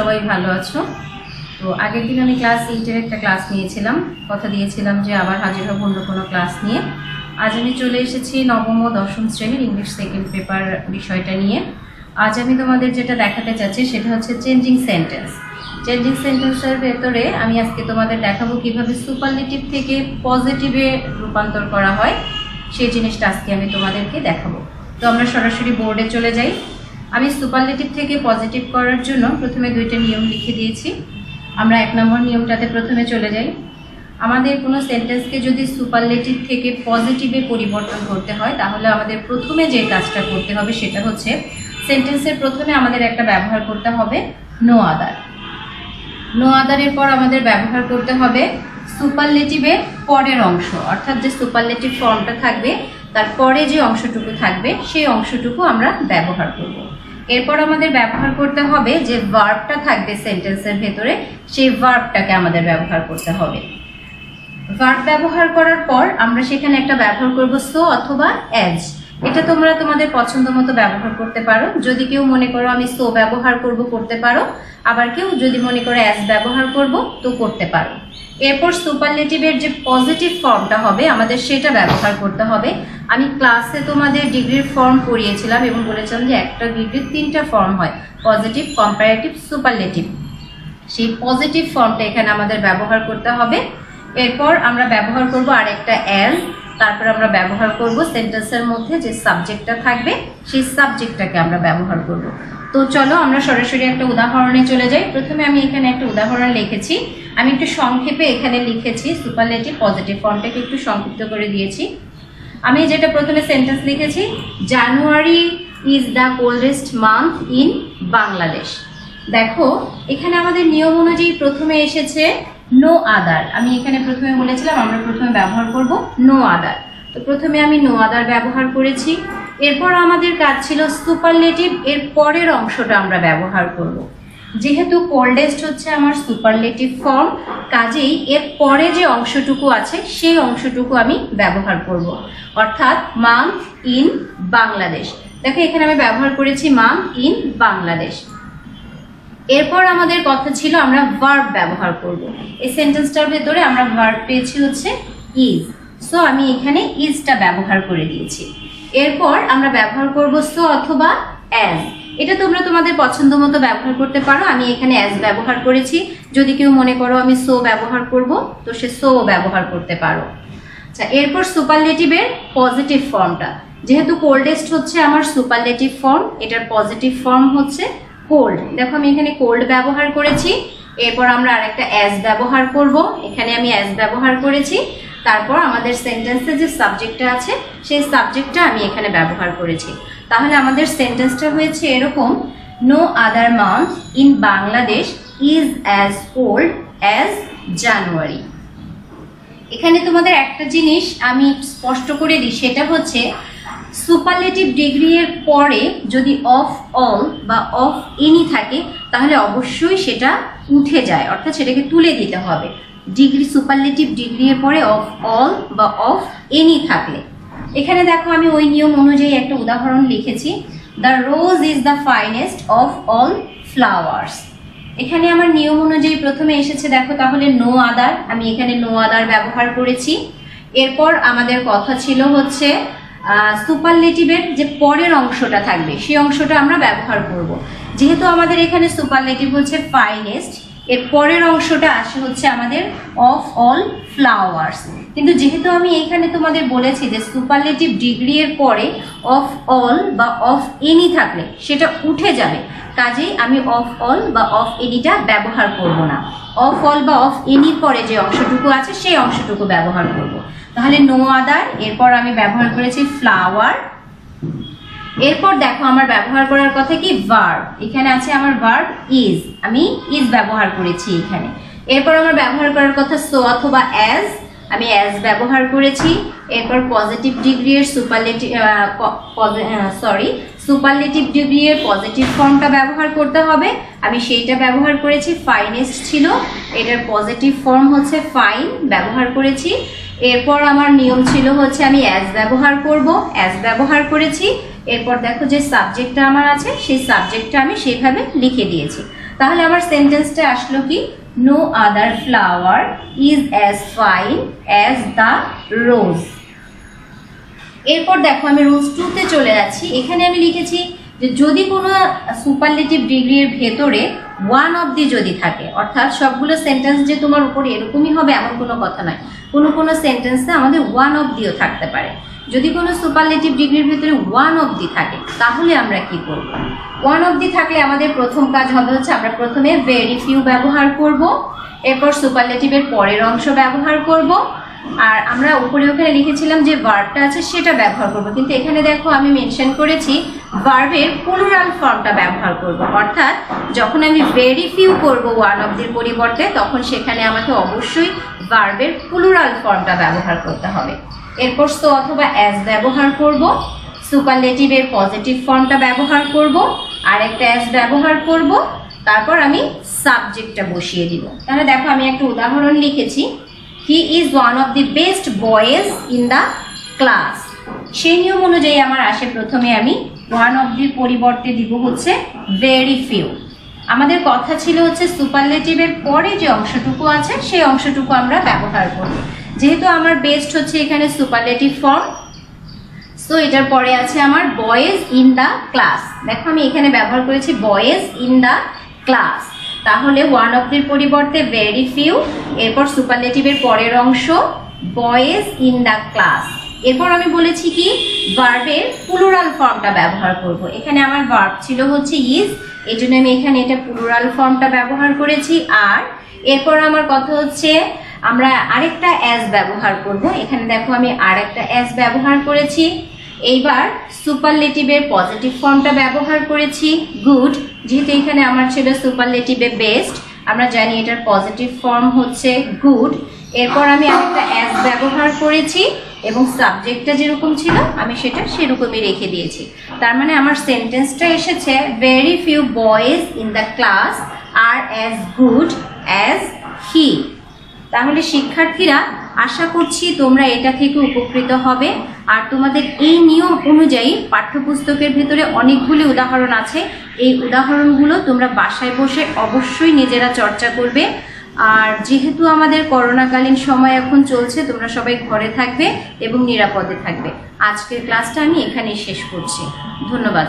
সবাই ভালো আছো। তো আগের দিন আমি ক্লাস 8-এর একটা ক্লাস নিয়েছিলাম, কথা দিয়েছিলাম যে আবার হাজির হব অন্য কোনো ক্লাস নিয়ে। আজ আমি চলে এসেছি নবম ও দশম শ্রেণীর ইংলিশ সেকেন্ড পেপার বিষয়টা নিয়ে। আজ আমি তোমাদের যেটা দেখাতে চাচ্ছি সেটা হচ্ছে চেঞ্জিং সেন্টেন্স। চেঞ্জিং সেন্টেন্সের ভেতরে আমি আজকে তোমাদের দেখাবো কিভাবে সুপারলেটিভ থেকে পজিটিভে রূপান্তর করা হয়, সেই জিনিসটা আজকে আমি তোমাদেরকে দেখাবো। তো আমরা সরাসরি বোর্ডে চলে যাই। আমি সুপারলেটিভ থেকে পজিটিভ করার জন্য প্রথমে দুইটা নিয়ম লিখে দিয়েছি। আমরা 1 নম্বর নিয়মটাতে প্রথমে চলে যাই। আমাদের কোনো সেন্টেন্সকে যদি সুপারলেটিভ থেকে পজিটিভে পরিবর্তন করতে হয় তাহলে আমাদের প্রথমে যে কাজটা করতে হবে সেটা হচ্ছে সেন্টেন্সের প্রথমে আমাদের একটা ব্যবহার করতে হবে নো আদার। নো আদারের পর আমাদের ব্যবহার করতে হবে সুপারলেটিভের পরের অংশ, অর্থাৎ যে সুপারলেটিভ ফর্মটা থাকবে তার পরে যে অংশটুকু থাকবে সেই অংশটুকু আমরা ব্যবহার করব। এরপর আমাদের ব্যবহার করতে হবে যে ভার্বটা থাকবে সেন্টেন্সের ভেতরে, সেই ভার্বটাকে আমাদের ব্যবহার করতে হবে। ভার্ব ব্যবহার করার পর আমরা সেখানে একটা ব্যবহার করব সো অথবা অ্যাজ। এটা তোমরা তোমাদের পছন্দ মতো ব্যবহার করতে পারো। যদি কেউ মনে করো আমি সো ব্যবহার করব করতে পারো, আবার কেউ যদি মনে করো অ্যাজ ব্যবহার করব তো করতে পারো। এরপর সুপারলেটিভের যে পজিটিভ ফর্মটা হবে আমাদের সেটা ব্যবহার করতে হবে। আমি ক্লাসে তোমাদের ডিগ্রির ফর্ম পড়িয়েছিলাম এবং বলেছিলাম যে একটা ডিগ্রির 3টা ফর্ম হয়, পজিটিভ, কম্পারেটিভ, সুপারলেটিভ। সেই পজিটিভ ফর্মটা এখানে আমাদের ব্যবহার করতে হবে। এরপর আমরা ব্যবহার করব আরেকটা অ্যাজ। তারপর আমরা ব্যবহার করব সেন্টেন্সের মধ্যে যে সাবজেক্টটা থাকবে সেই সাবজেক্টটাকে আমরা ব্যবহার করব। তো চলো আমরা সরাসরি একটা উদাহরণে চলে যাই। প্রথমে আমি এখানে একটা উদাহরণ লিখেছি, আমি একটু সংক্ষেপে এখানে লিখেছি, সুপারলেটিভ পজিটিভ ফর্মটাকে একটু সংক্ষিপ্ত করে দিয়েছি। আমি যেটা প্রথমে সেন্টেন্স লিখেছি, January is the coldest month in Bangladesh. দেখো এখানে আমাদের নিয়ম অনুযায়ী প্রথমে এসেছে নো আদার। আমি এখানে প্রথমে বলেছিলাম আমরা প্রথমে ব্যবহার করব নো আদার, তো প্রথমে আমি নো আদার ব্যবহার করেছি। এরপর আমাদের কাজ ছিল সুপারলেটিভ এর পরের অংশটা আমরা ব্যবহার করব। যেহেতু কোল্ডেস্ট হচ্ছে আমার সুপারলেটিভ ফর্ম, কাজেই এর পরে যে অংশটুকু আছে সেই অংশটুকু আমি ব্যবহার করব, অর্থাৎ মান্থ ইন বাংলাদেশ। দেখো এখানে আমি ব্যবহার করেছি মান্থ ইন বাংলাদেশ। এরপর আমাদের কথা ছিল আমরা ভার্ব ব্যবহার করব। এই সেন্টেন্সটার ভেতরে আমরা ভার্ব পেয়েছি হচ্ছে ইজ, সো আমি এখানে ইজটা ব্যবহার করে দিয়েছি। এরপর আমরা ব্যবহার করব সো অথবা অ্যাজ। এটা তোমরা তোমাদের পছন্দ মতো ব্যবহার করতে পারো। আমি এখানে অ্যাজ ব্যবহার করেছি, যদি কেউ মনে করো আমি সো ব্যবহার করব তো সে সো ব্যবহার করতে পারো। আচ্ছা, এরপর সুপারলেটিভের পজিটিভ ফর্মটা, যেহেতু কোল্ডেস্ট হচ্ছে আমার সুপারলেটিভ ফর্ম, এটার পজিটিভ ফর্ম হচ্ছে কোল্ড। দেখো আমি এখানে কোল্ড ব্যবহার করেছি। এরপর আমরা আরেকটা অ্যাজ ব্যবহার করব, এখানে আমি অ্যাজ ব্যবহার করেছি। তারপর আমাদের সেন্টেন্সে যে সাবজেক্টটা আছে সেই সাবজেক্টটা আমি এখানে ব্যবহার করেছি। তাহলে আমাদের সেন্টেন্সটা হয়েছে এরকম, no other month in Bangladesh is as cold as January. এখানে তোমাদের একটা জিনিস আমি স্পষ্ট করে দিই, সেটা হচ্ছে সুপারলেটিভ ডিগ্রি এর পরে যদি অফ অল বা অফ এনি থাকে তাহলে অবশ্যই সেটা উঠে যায়, অর্থাৎ সেটাকে তুলে দিতে হবে। ডিগ্রি সুপারলেটিভ ডিগ্রি এর পরে অফ অল বা অফ এনি থাকলে। এখানে দেখো আমি ওই নিয়ম অনুযায়ী একটা উদাহরণ লিখেছি, the rose is the finest of all flowers. এখানে আমার নিয়ম অনুযায়ী প্রথমে এসেছে দেখো তাহলে নো আদার, আমি এখানে নো আদার ব্যবহার করেছি। এরপর আমাদের কথা ছিল হচ্ছে সুপারলেটিভের যে পরের অংশটা থাকবে সেই অংশটা আমরা ব্যবহার করব। যেহেতু আমাদের এখানে সুপারলেটিভ হচ্ছে ফাইনেস্ট, এর পরের অংশটা আসে হচ্ছে আমাদের অফ অল ফ্লাওয়ার্স। কিন্তু যেহেতু আমি এখানে তোমাদের বলেছি যে সুপারলেটিভ ডিগ্রি এর পরে অফ অল বা অফ এনি থাকলে সেটা উঠে যাবে, কাজেই আমি অফ অল বা অফ এনিটা ব্যবহার করব না। অফ অল বা অফ এনির পরে যে অংশটুকু আছে সেই অংশটুকু ব্যবহার করব। তাহলে নো আদার, এরপর আমি ব্যবহার করেছি ফ্লাওয়ার। এরপর দেখো আমার ব্যবহার করার কথা কি ভার্ব, এখানে আছে আমার ভার্ব ইজ, আমি ইজ ব্যবহার করেছি এখানে। এরপর আমার ব্যবহার করার কথা সো অথবা অ্যাজ, আমি অ্যাজ ব্যবহার করেছি। এরপর পজিটিভ ডিগ্রি এর সুপারলেটিভ ডিগ্রি এর পজিটিভ ফর্মটা ব্যবহার করতে হবে, আমি সেইটা ব্যবহার করেছি। ফাইনেস্ট ছিল, এটার পজিটিভ ফর্ম হচ্ছে ফাইন, ব্যবহার করেছি। এরপর আমার নিয়ম ছিল হচ্ছে আমি অ্যাজ ব্যবহার করব, অ্যাজ ব্যবহার করেছি। এরপর দেখো যে সাবজেক্টটা আমার আছে সেই সাবজেক্টটা আমি সেইভাবে লিখে দিয়েছি। তাহলে আমার সেন্টেন্সটা আসলো কি, no other flower is as fine as the rose. এরপর দেখো আমি রুলস 2 তে চলে যাচ্ছি। এখানে আমি লিখেছি যে যদি কোনো সুপারলেটিভ ডিগ্রির ভেতরে ওয়ান অফ দি যদি থাকে, অর্থাৎ সবগুলো সেন্টেন্স যে তোমার উপরে এরকমই হবে এমন কোনো কথা নয়, কোনো কোনো সেন্টেন্সে আমাদের ওয়ান অফ দিও থাকতে পারে। যদি কোনো সুপারলেটিভ ডিগ্রির ভেতরে ওয়ান অফ দি থাকে তাহলে আমরা কি করব? ওয়ান অফ দি থাকলে আমাদের প্রথম কাজ হবে হচ্ছে আমরা প্রথমে ভেরি ফিউ ব্যবহার করব, এরপর সুপারলেটিভের পরের অংশ ব্যবহার করব, আর আমরা উপরে ওখানে লিখেছিলাম যে ভার্বটা আছে সেটা ব্যবহার করব, কিন্তু এখানে দেখো আমি মেনশন করেছি ভার্বের প্লুরাল ফর্মটা ব্যবহার করব। অর্থাৎ যখন আমি ভেরি ফিউ করব ওয়ান অফ দির পরিবর্তে, তখন সেখানে আমাকে অবশ্যই ভার্বের প্লুরাল ফর্মটা ব্যবহার করতে হবে। এরপর সো অথবা অ্যাজ ব্যবহার করব, সুপারলেটিভের পজিটিভ ফর্মটা ব্যবহার করব, আর একটা অ্যাজ ব্যবহার করব, তারপর আমি সাবজেক্টটা বসিয়ে দিব। তাহলে দেখো আমি একটা উদাহরণ লিখেছি, he is one of the best boys in the class. সেই নিয়ম অনুযায়ী আমার আসে প্রথমে আমি ওয়ান অফ দির পরিবর্তে দিব হচ্ছে ভেরি ফিউ। আমাদের কথা ছিল হচ্ছে সুপারলেটিভের পরে যে অংশটুকু আছে সেই অংশটুকু আমরা ব্যবহার করব। যেহেতু আমার বেস্ট হচ্ছে এখানে সুপারলেটিভ ফর্ম, সো এটার পরে আছে আমার বয়েজ ইন দ্য ক্লাস। দেখো আমি এখানে ব্যবহার করেছি বয়েজ ইন দ্য ক্লাস। তাহলে ওয়ান অফ দির পরিবর্তে ভেরি ফিউ, এরপর সুপারলেটিভের পরের অংশ বয়েজ ইন দ্য ক্লাস। এরপর আমি বলেছি কি ভার্বের প্লুরাল ফর্মটা ব্যবহার করব। এখানে আমার ভার্ব ছিল হচ্ছে ইজ, এই জন্য আমি এখানে এটা প্লুরাল ফর্মটা ব্যবহার করেছি। আর এরপর আমার কথা হচ্ছে আমরা আরেকটা অ্যাজ ব্যবহার করব। এখানে দেখো আমি আরেকটা অ্যাজ ব্যবহার করেছি। এইবার সুপারলেটিভের পজিটিভ ফর্মটা ব্যবহার করেছি গুড, যেহেতু এখানে আমার ছিল সুপারলেটিভে বেস্ট, আমরা জানি এটার পজিটিভ ফর্ম হচ্ছে গুড। এরপর আমি আরেকটা অ্যাজ ব্যবহার করেছি এবং সাবজেক্টটা যেরকম ছিল আমি সেটা সেরকমই রেখে দিয়েছি। তার মানে আমার সেন্টেন্সটা এসেছে very few boys in the class are as good as he. তাহলে শিক্ষার্থীরা আশা করছি তোমরা এটা থেকে উপকৃত হবে। আর তোমাদের এই নিয়ম অনুযায়ী পাঠ্যপুস্তকের ভিতরে অনেকগুলি উদাহরণ আছে, এই উদাহরণগুলো তোমরা বাসায় বসে অবশ্যই নিজেরা চর্চা করবে। আর যেহেতু আমাদের করোনাকালীন সময় এখন চলছে, তোমরা সবাই ঘরে থাকবে এবং নিরাপদে থাকবে। আজকের ক্লাসটা আমি এখানেই শেষ করছি। ধন্যবাদ।